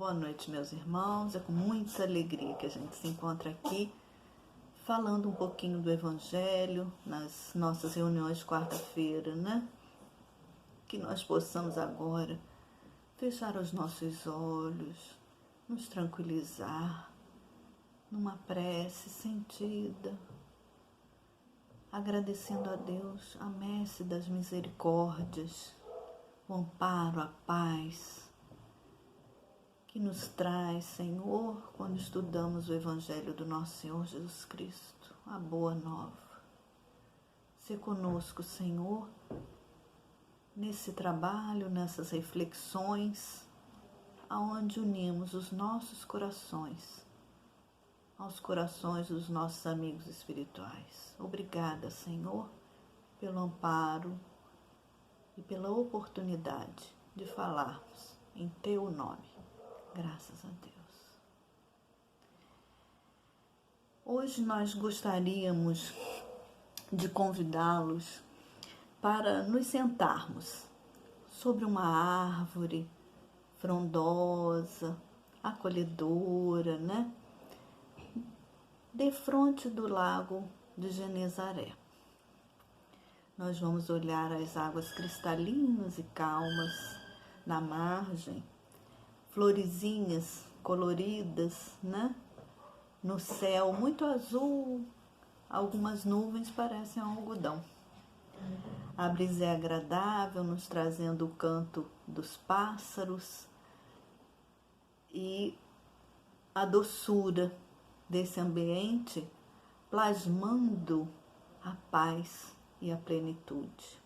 Boa noite, meus irmãos. É com muita alegria que a gente se encontra aqui, falando um pouquinho do Evangelho nas nossas reuniões de quarta-feira, né? Que nós possamos agora fechar os nossos olhos, nos tranquilizar numa prece sentida, agradecendo a Deus, a Mestre das Misericórdias, o amparo, a paz que nos traz, Senhor, quando estudamos o Evangelho do nosso Senhor Jesus Cristo, a boa nova. Se conosco, Senhor, nesse trabalho, nessas reflexões, aonde unimos os nossos corações aos corações dos nossos amigos espirituais. Obrigada, Senhor, pelo amparo e pela oportunidade de falarmos em Teu nome. Graças a Deus. Hoje nós gostaríamos de convidá-los para nos sentarmos sobre uma árvore frondosa, acolhedora, né? Defronte do lago de Genezaré. Nós vamos olhar as águas cristalinas e calmas na margem, florezinhas coloridas, né? No céu muito azul, algumas nuvens parecem um algodão. A brisa é agradável, nos trazendo o canto dos pássaros e a doçura desse ambiente, plasmando a paz e a plenitude.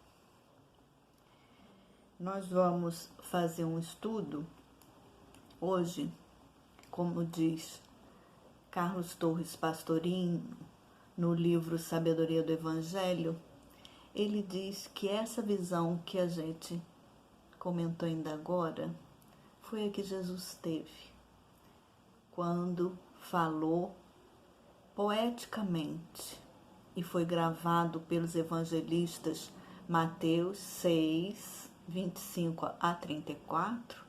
Nós vamos fazer um estudo hoje, como diz Carlos Torres Pastorinho, no livro Sabedoria do Evangelho, ele diz que essa visão que a gente comentou ainda agora foi a que Jesus teve, quando falou poeticamente, e foi gravado pelos evangelistas Mateus 6, 25 a 34,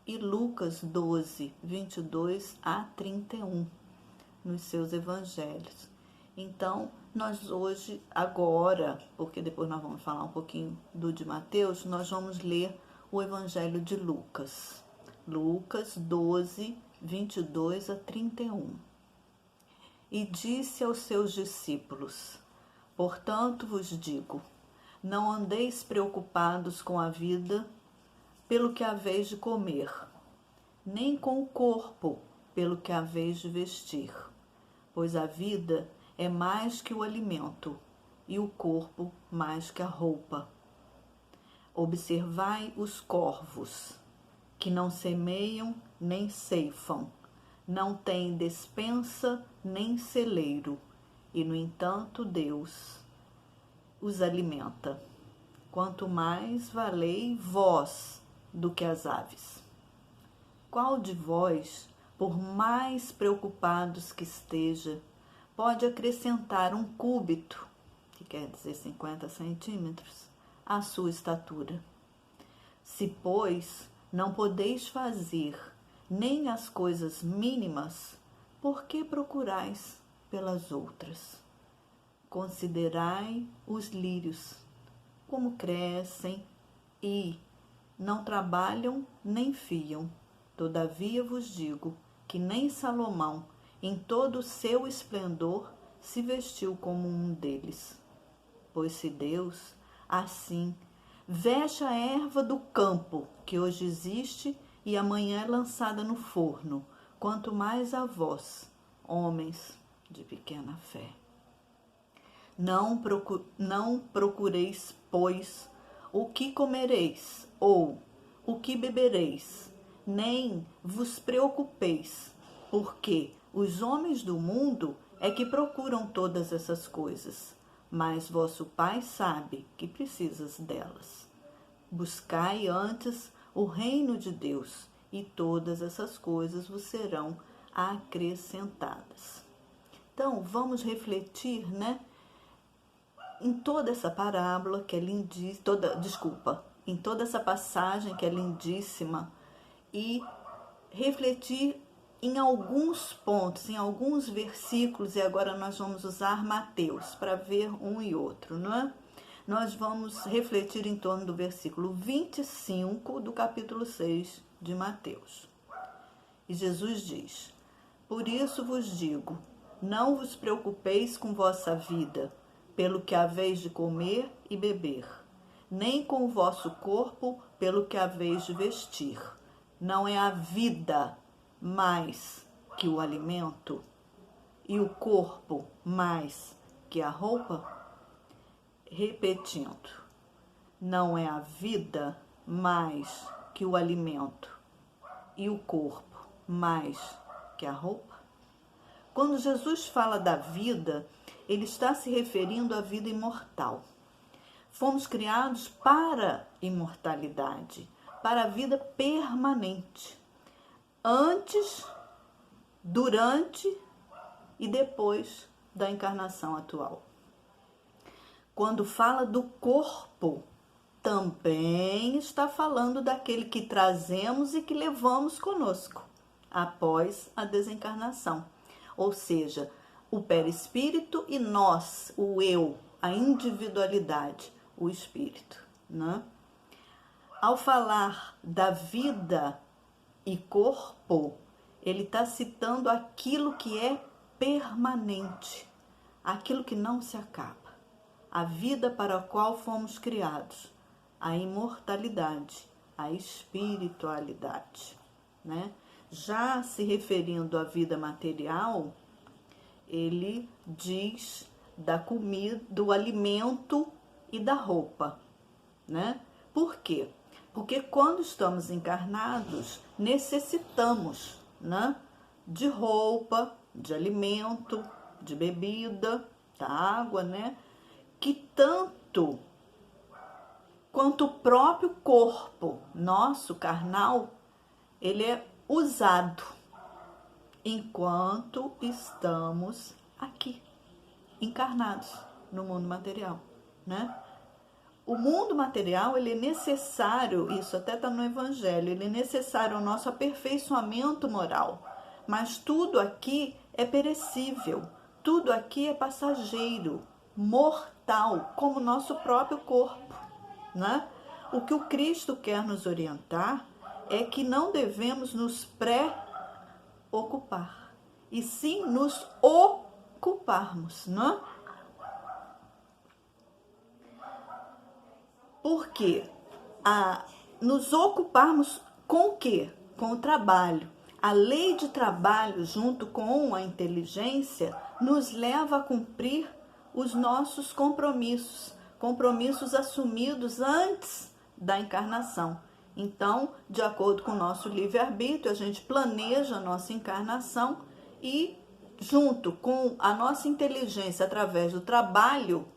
e Lucas 12, 22 a 31, nos seus evangelhos. Então, nós hoje, agora, porque depois nós vamos falar um pouquinho do de Mateus, nós vamos ler o evangelho de Lucas. Lucas 12, 22 a 31. E disse aos seus discípulos: portanto vos digo, não andeis preocupados com a vida, pelo que haveis de comer, nem com o corpo, pelo que haveis de vestir. Pois a vida é mais que o alimento, e o corpo mais que a roupa. Observai os corvos, que não semeiam nem ceifam, não têm despensa nem celeiro, e no entanto Deus os alimenta. Quanto mais valei vós do que as aves. Qual de vós, por mais preocupados que esteja, pode acrescentar um cúbito, que quer dizer 50 centímetros, à sua estatura? Se, pois, não podeis fazer nem as coisas mínimas, por que procurais pelas outras? Considerai os lírios, como crescem e não trabalham nem fiam. Todavia vos digo que nem Salomão, em todo o seu esplendor, se vestiu como um deles. Pois se Deus, assim, veste a erva do campo, que hoje existe e amanhã é lançada no forno, quanto mais a vós, homens de pequena fé. Não procureis, pois, o que comereis, ou o que bebereis, nem vos preocupeis, porque os homens do mundo é que procuram todas essas coisas, mas vosso Pai sabe que precisas delas. Buscai antes o reino de Deus, e todas essas coisas vos serão acrescentadas. Então, vamos refletir, né? Em toda essa parábola que é lindíssima, em toda essa passagem que é lindíssima, e refletir em alguns pontos, em alguns versículos, e agora nós vamos usar Mateus para ver um e outro, não é? Nós vamos refletir em torno do versículo 25 do capítulo 6 de Mateus. E Jesus diz: por isso vos digo, não vos preocupeis com vossa vida, pelo que haveis de comer e beber, nem com o vosso corpo, pelo que haveis de vestir. Não é a vida mais que o alimento, e o corpo mais que a roupa? Repetindo, não é a vida mais que o alimento, e o corpo mais que a roupa? Quando Jesus fala da vida, ele está se referindo à vida imortal. Fomos criados para a imortalidade, para a vida permanente, antes, durante e depois da encarnação atual. Quando fala do corpo, também está falando daquele que trazemos e que levamos conosco após a desencarnação. Ou seja, o perispírito e nós, o eu, a individualidade, o espírito, né? Ao falar da vida e corpo, ele está citando aquilo que é permanente, aquilo que não se acaba, a vida para a qual fomos criados, a imortalidade, a espiritualidade, né? Já se referindo à vida material, ele diz da comida, do alimento e da roupa, né? Por quê? Porque quando estamos encarnados, necessitamos, né, de roupa, de alimento, de bebida, da água, né? Que tanto quanto o próprio corpo nosso, carnal, ele é usado enquanto estamos aqui, encarnados no mundo material, né? O mundo material, ele é necessário, isso até está no Evangelho, ele é necessário ao nosso aperfeiçoamento moral, mas tudo aqui é perecível, tudo aqui é passageiro, mortal, como o nosso próprio corpo, né? O que o Cristo quer nos orientar é que não devemos nos preocupar, e sim nos ocuparmos, né? Porque nos ocuparmos com o quê? Com o trabalho. A lei de trabalho, junto com a inteligência, nos leva a cumprir os nossos compromissos, compromissos assumidos antes da encarnação. Então, de acordo com o nosso livre-arbítrio, a gente planeja a nossa encarnação e, junto com a nossa inteligência, através do trabalho,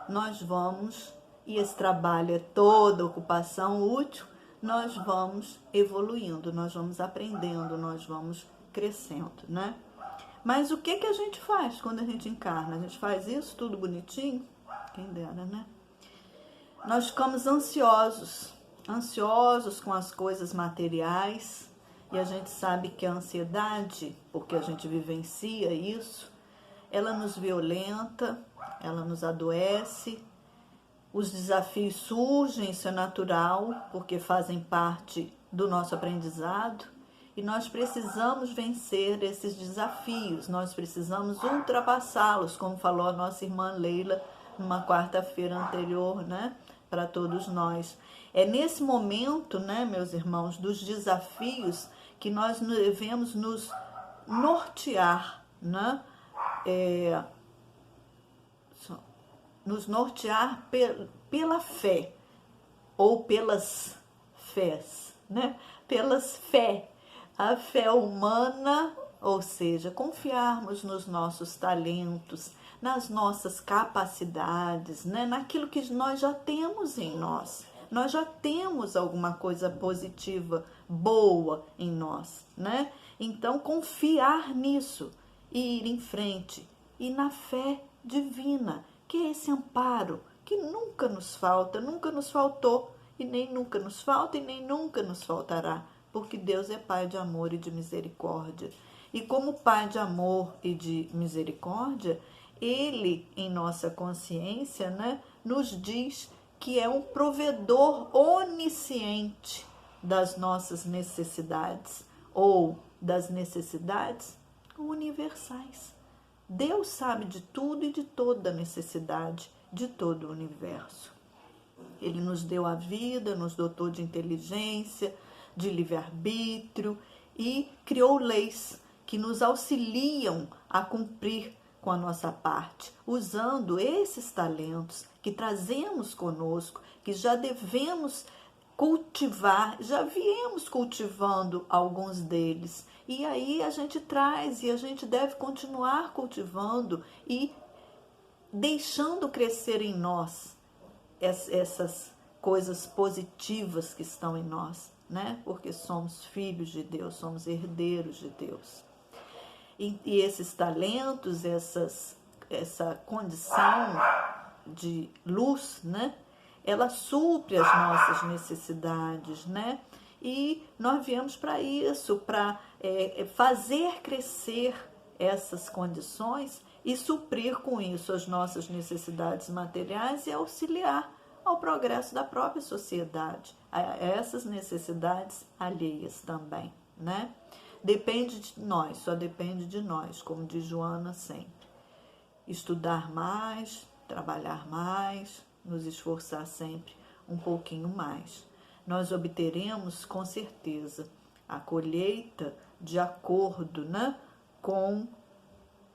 nós vamos, e esse trabalho é toda ocupação útil, nós vamos evoluindo, nós vamos aprendendo, nós vamos crescendo, né? Mas o que a gente faz quando a gente encarna? A gente faz isso tudo bonitinho? Quem dera, né? Nós ficamos ansiosos com as coisas materiais, e a gente sabe que a ansiedade, porque a gente vivencia isso, ela nos violenta, ela nos adoece. Os desafios surgem, isso é natural, porque fazem parte do nosso aprendizado, e nós precisamos vencer esses desafios, nós precisamos ultrapassá-los, como falou a nossa irmã Leila numa quarta-feira anterior, né, para todos nós. É nesse momento, né, meus irmãos, dos desafios que nós devemos nos nortear, né, nos nortear pela fé, ou pelas fés, né? Pelas fé, a fé humana, ou seja, confiarmos nos nossos talentos, nas nossas capacidades, né? Naquilo que nós já temos em nós. Nós já temos alguma coisa positiva, boa em nós, né? Então, confiar nisso e ir em frente, e na fé divina, que é esse amparo que nunca nos falta, nunca nos faltou, e nem nunca nos falta, e nem nunca nos faltará, porque Deus é Pai de amor e de misericórdia. E como Pai de amor e de misericórdia, Ele, em nossa consciência, né, nos diz que é um provedor onisciente das nossas necessidades, ou das necessidades universais. Deus sabe de tudo e de toda necessidade de todo o universo. Ele nos deu a vida, nos dotou de inteligência, de livre-arbítrio e criou leis que nos auxiliam a cumprir com a nossa parte, usando esses talentos que trazemos conosco, que já devemos cultivar, já viemos cultivando alguns deles. E aí a gente traz e a gente deve continuar cultivando e deixando crescer em nós essas coisas positivas que estão em nós, né? Porque somos filhos de Deus, somos herdeiros de Deus. E esses talentos, essa condição de luz, né? Ela supre as nossas necessidades, né? E nós viemos para isso, para fazer crescer essas condições e suprir com isso as nossas necessidades materiais e auxiliar ao progresso da própria sociedade, a essas necessidades alheias também, né? Depende de nós, só depende de nós, como diz Joana sempre. Estudar mais, trabalhar mais, nos esforçar sempre um pouquinho mais. Nós obteremos com certeza a colheita de acordo, né, com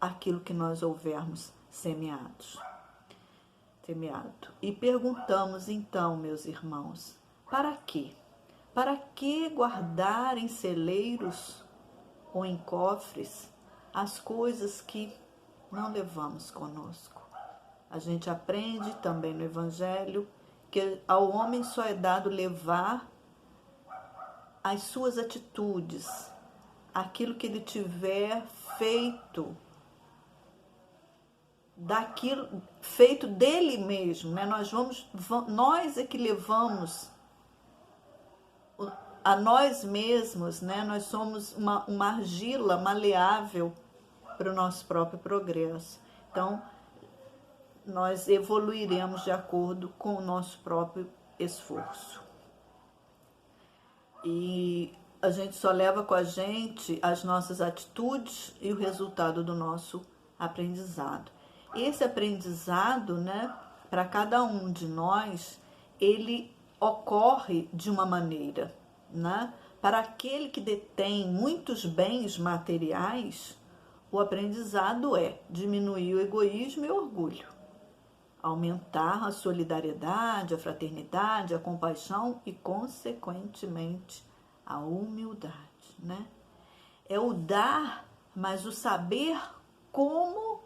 aquilo que nós houvermos semeado. E perguntamos então, meus irmãos, para quê? Para que guardar em celeiros ou em cofres as coisas que não levamos conosco? A gente aprende também no Evangelho que ao homem só é dado levar as suas atitudes, aquilo que ele tiver feito, feito dele mesmo, né? Nós é que levamos a nós mesmos, né? Nós somos uma argila maleável para o nosso próprio progresso. Então, nós evoluiremos de acordo com o nosso próprio esforço. E a gente só leva com a gente as nossas atitudes e o resultado do nosso aprendizado. Esse aprendizado, né, para cada um de nós, ele ocorre de uma maneira, né? Para aquele que detém muitos bens materiais, o aprendizado é diminuir o egoísmo e o orgulho, aumentar a solidariedade, a fraternidade, a compaixão e, consequentemente, a humildade, né? É o dar, mas o saber como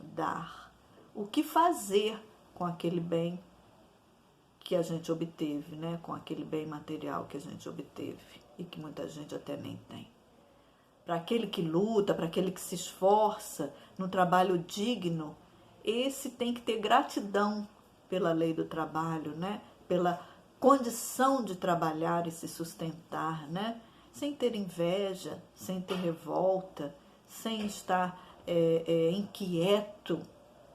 dar, o que fazer com aquele bem que a gente obteve, né? Com aquele bem material que a gente obteve e que muita gente até nem tem. Para aquele que luta, para aquele que se esforça no trabalho digno, esse tem que ter gratidão pela lei do trabalho, né? Pela condição de trabalhar e se sustentar, né? Sem ter inveja, sem ter revolta, sem estar inquieto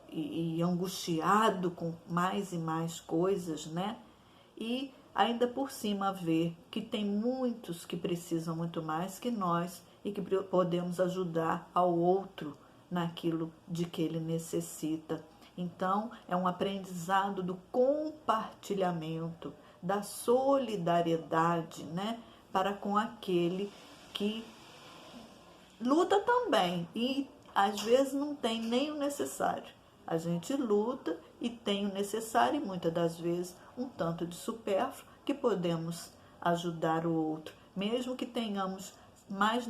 e angustiado com mais e mais coisas, né? E ainda por cima ver que tem muitos que precisam muito mais que nós e que podemos ajudar ao outro naquilo de que ele necessita. Então, é um aprendizado do compartilhamento, da solidariedade, né, para com aquele que luta também e às vezes não tem nem o necessário. A gente luta e tem o necessário e muitas das vezes um tanto de supérfluo que podemos ajudar o outro, mesmo que tenhamos mais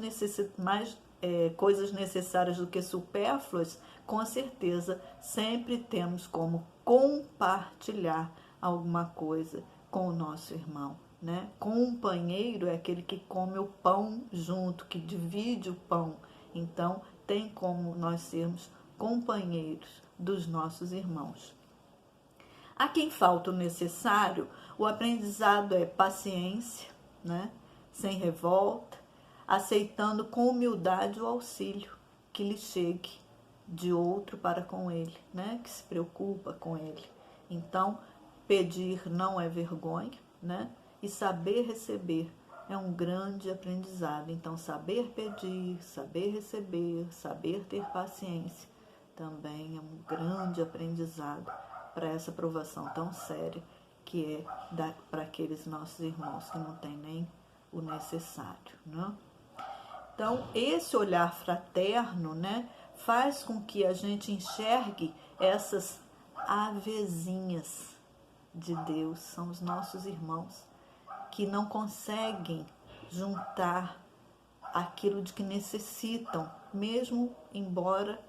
coisas necessárias do que supérfluas, com certeza sempre temos como compartilhar alguma coisa com o nosso irmão, né? Companheiro é aquele que come o pão junto, que divide o pão. Então, tem como nós sermos companheiros dos nossos irmãos. A quem falta o necessário, o aprendizado é paciência, né? sem revolta, aceitando com humildade o auxílio que lhe chegue de outro para com ele, né? Que se preocupa com ele. Então, pedir não é vergonha, né? E saber receber é um grande aprendizado. Então, saber pedir, saber receber, saber ter paciência também é um grande aprendizado para essa provação tão séria que é para aqueles nossos irmãos que não têm nem o necessário, né? Então, esse olhar fraterno, né, faz com que a gente enxergue essas avezinhas de Deus, são os nossos irmãos, que não conseguem juntar aquilo de que necessitam, mesmo embora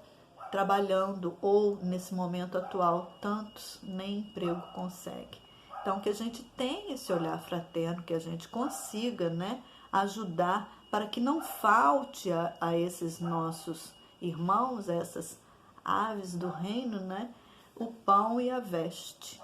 trabalhando ou nesse momento atual, tantos nem emprego conseguem. Então, que a gente tenha esse olhar fraterno, que a gente consiga, né, ajudar para que não falte a esses nossos irmãos, essas aves do reino, né, o pão e a veste.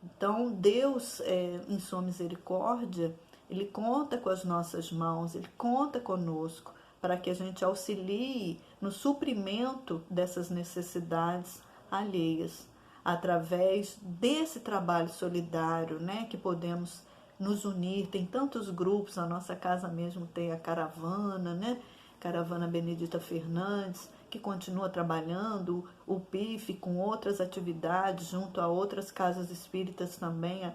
Então, Deus, em sua misericórdia, Ele conta com as nossas mãos, Ele conta conosco para que a gente auxilie no suprimento dessas necessidades alheias, através desse trabalho solidário, né, que podemos nos unir. Tem tantos grupos, a nossa casa mesmo tem a caravana, né, Caravana Benedita Fernandes, que continua trabalhando, o PIF com outras atividades, junto a outras casas espíritas também,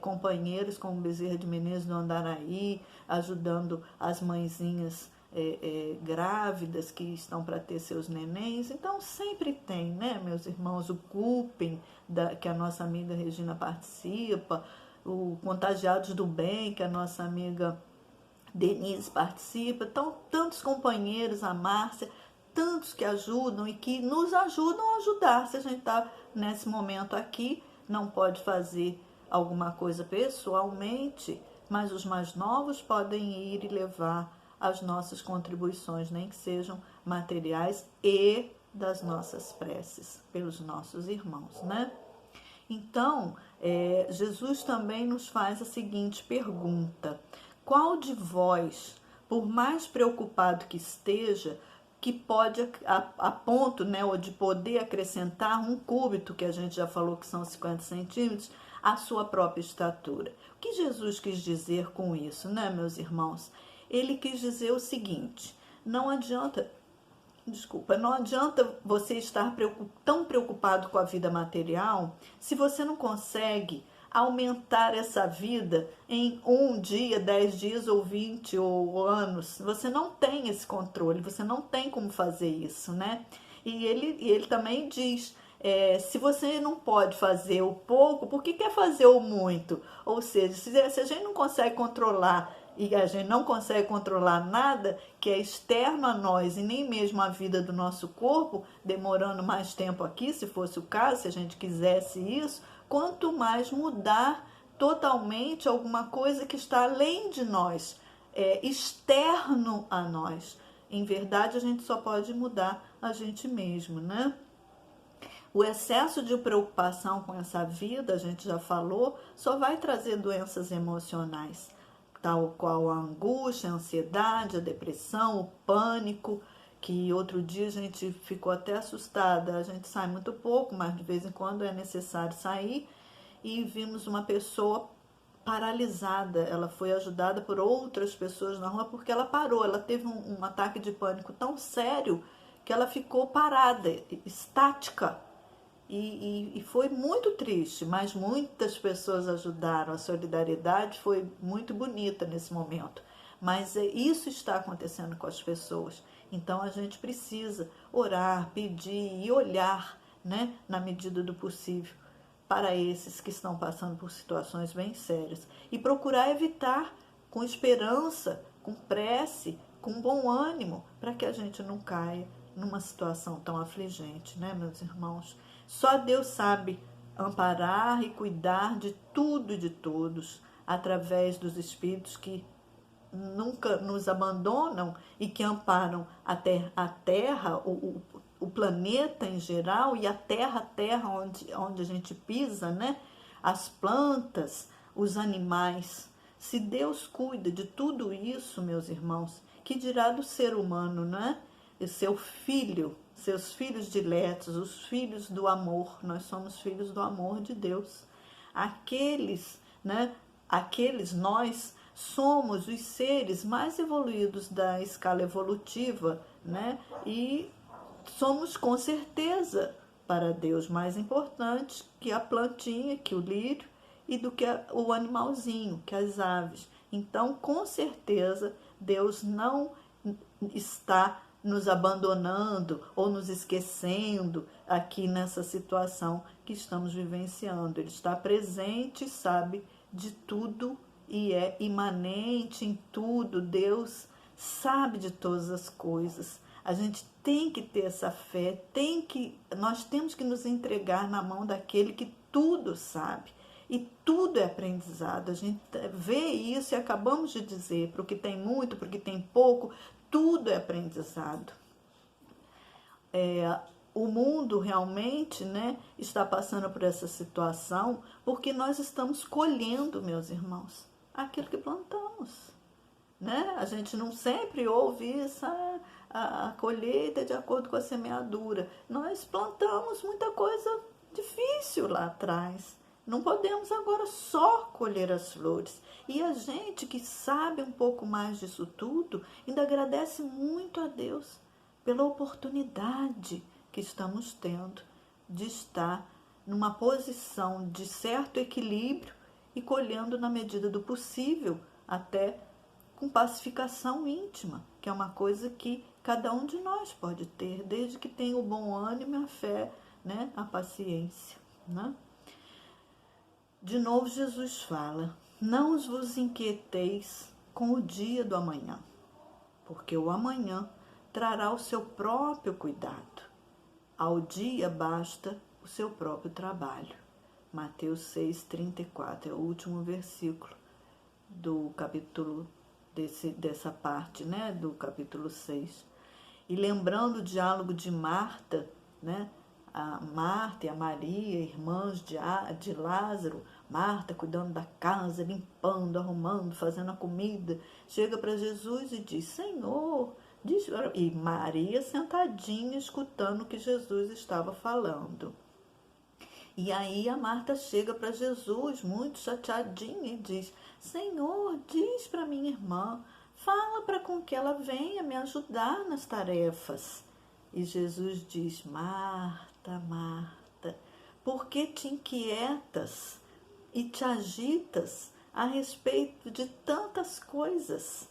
companheiros como Bezerra de Menezes do Andaraí, ajudando as mãezinhas grávidas que estão para ter seus nenéns. Então sempre tem, né, meus irmãos, o CUPEM, que a nossa amiga Regina participa, o Contagiados do Bem, que a nossa amiga Denise participa. Então, tantos companheiros, a Márcia, tantos que ajudam e que nos ajudam a ajudar. Se a gente está nesse momento aqui, não pode fazer alguma coisa pessoalmente, mas os mais novos podem ir e levar as nossas contribuições, nem que sejam materiais, e das nossas preces pelos nossos irmãos, né? Então, Jesus também nos faz a seguinte pergunta: qual de vós, por mais preocupado que esteja, que pode a ponto, né, ou de poder acrescentar um cúbito, que a gente já falou que são 50 centímetros, à sua própria estatura? O que Jesus quis dizer com isso, né, meus irmãos? Ele quis dizer o seguinte: não adianta você estar tão preocupado com a vida material se você não consegue aumentar essa vida em 1 dia, 10 dias ou 20 ou anos. Você não tem esse controle, você não tem como fazer isso, né? E ele também diz, se você não pode fazer o pouco, por que quer fazer o muito? Ou seja, se a gente não consegue controlar e a gente não consegue controlar nada que é externo a nós e nem mesmo a vida do nosso corpo, demorando mais tempo aqui, se fosse o caso, se a gente quisesse isso, quanto mais mudar totalmente alguma coisa que está além de nós, externo a nós. Em verdade, a gente só pode mudar a gente mesmo, né? O excesso de preocupação com essa vida, a gente já falou, só vai trazer doenças emocionais, tal qual a angústia, a ansiedade, a depressão, o pânico, que outro dia a gente ficou até assustada. A gente sai muito pouco, mas de vez em quando é necessário sair, e vimos uma pessoa paralisada. Ela foi ajudada por outras pessoas na rua porque ela parou, ela teve um ataque de pânico tão sério que ela ficou parada, estática. E foi muito triste, mas muitas pessoas ajudaram. A solidariedade foi muito bonita nesse momento. Mas isso está acontecendo com as pessoas. Então a gente precisa orar, pedir e olhar, né, na medida do possível, para esses que estão passando por situações bem sérias. E procurar evitar com esperança, com prece, com bom ânimo, para que a gente não caia numa situação tão afligente, né, meus irmãos? Só Deus sabe amparar e cuidar de tudo e de todos, através dos espíritos que nunca nos abandonam e que amparam a terra, o planeta em geral, e a terra onde a gente pisa, né? As plantas, os animais. Se Deus cuida de tudo isso, meus irmãos, que dirá do ser humano, né? E seu filho, seus filhos diletos, os filhos do amor. Nós somos filhos do amor de Deus. Aqueles, né? Nós somos os seres mais evoluídos da escala evolutiva, né? E somos com certeza para Deus mais importantes que a plantinha, que o lírio e do que o animalzinho, que as aves. Então, com certeza, Deus não está nos abandonando ou nos esquecendo aqui nessa situação que estamos vivenciando. Ele está presente, sabe de tudo e é imanente em tudo. Deus sabe de todas as coisas. A gente tem que ter essa fé, nós temos que nos entregar na mão daquele que tudo sabe. E tudo é aprendizado. A gente vê isso e acabamos de dizer, para o que tem muito, para o que tem pouco, tudo é aprendizado. O mundo realmente, né, está passando por essa situação porque nós estamos colhendo, meus irmãos, aquilo que plantamos. Né? A gente não sempre ouve isso, a colheita é de acordo com a semeadura. Nós plantamos muita coisa difícil lá atrás. Não podemos agora só colher as flores. E a gente que sabe um pouco mais disso tudo, ainda agradece muito a Deus pela oportunidade que estamos tendo de estar numa posição de certo equilíbrio e colhendo na medida do possível, até com pacificação íntima, que é uma coisa que cada um de nós pode ter, desde que tenha o bom ânimo, a fé, né, a paciência, né? De novo Jesus fala: não vos inquieteis com o dia do amanhã, porque o amanhã trará o seu próprio cuidado. Ao dia basta o seu próprio trabalho. Mateus 6,34 é o último versículo do capítulo, dessa parte, né, do capítulo 6. E lembrando o diálogo de Marta, né, a Marta e a Maria, irmãs de Lázaro, Marta cuidando da casa, limpando, arrumando, fazendo a comida, chega para Jesus e diz: Senhor, e Maria sentadinha escutando o que Jesus estava falando. E aí a Marta chega para Jesus, muito chateadinha, e diz: Senhor, diz para minha irmã, fala para com que ela venha me ajudar nas tarefas. E Jesus diz: Marta, Marta, por que te inquietas e te agitas a respeito de tantas coisas?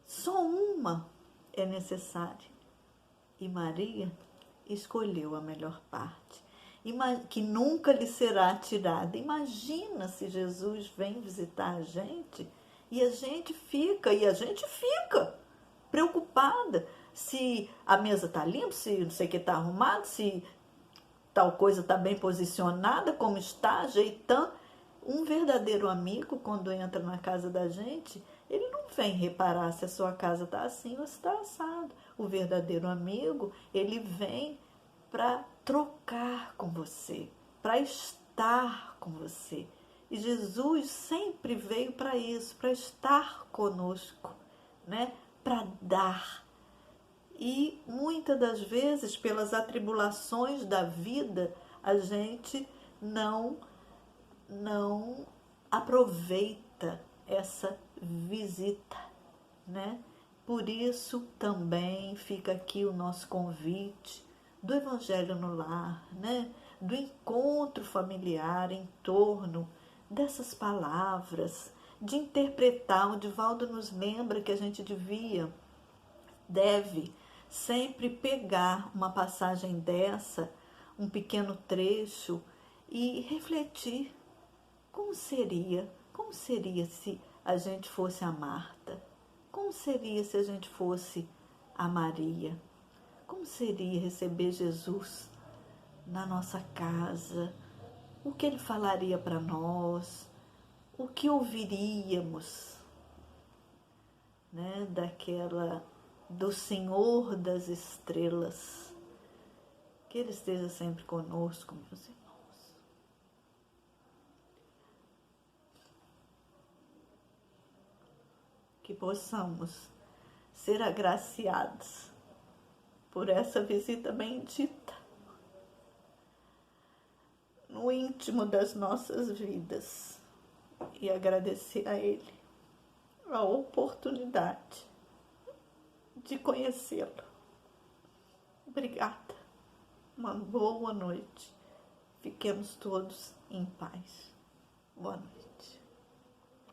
Só uma é necessária. E Maria escolheu a melhor parte, que nunca lhe será tirada. Imagina se Jesus vem visitar a gente e a gente fica preocupada se a mesa está limpa, se não sei o que está arrumado, se tal coisa está bem posicionada, como está, ajeitando. Um verdadeiro amigo, quando entra na casa da gente, ele não vem reparar se a sua casa está assim ou se está assado. O verdadeiro amigo, ele vem para trocar com você, para estar com você. E Jesus sempre veio para isso, para estar conosco, né? Para dar. E muitas das vezes, pelas atribulações da vida, a gente não aproveita essa visita, né? Por isso também fica aqui o nosso convite do Evangelho no Lar, né? Do encontro familiar em torno dessas palavras, de interpretar. O Divaldo nos lembra que a gente deve sempre pegar uma passagem dessa, um pequeno trecho, e refletir. Como seria se a gente fosse a Marta? Como seria se a gente fosse a Maria? Como seria receber Jesus na nossa casa? O que ele falaria para nós? O que ouviríamos, né, do Senhor das estrelas? Que ele esteja sempre conosco, meus irmãos. que possamos ser agraciados por essa visita bendita no íntimo das nossas vidas e agradecer a Ele a oportunidade de conhecê-lo. Obrigada. Uma boa noite. Fiquemos todos em paz. Boa noite.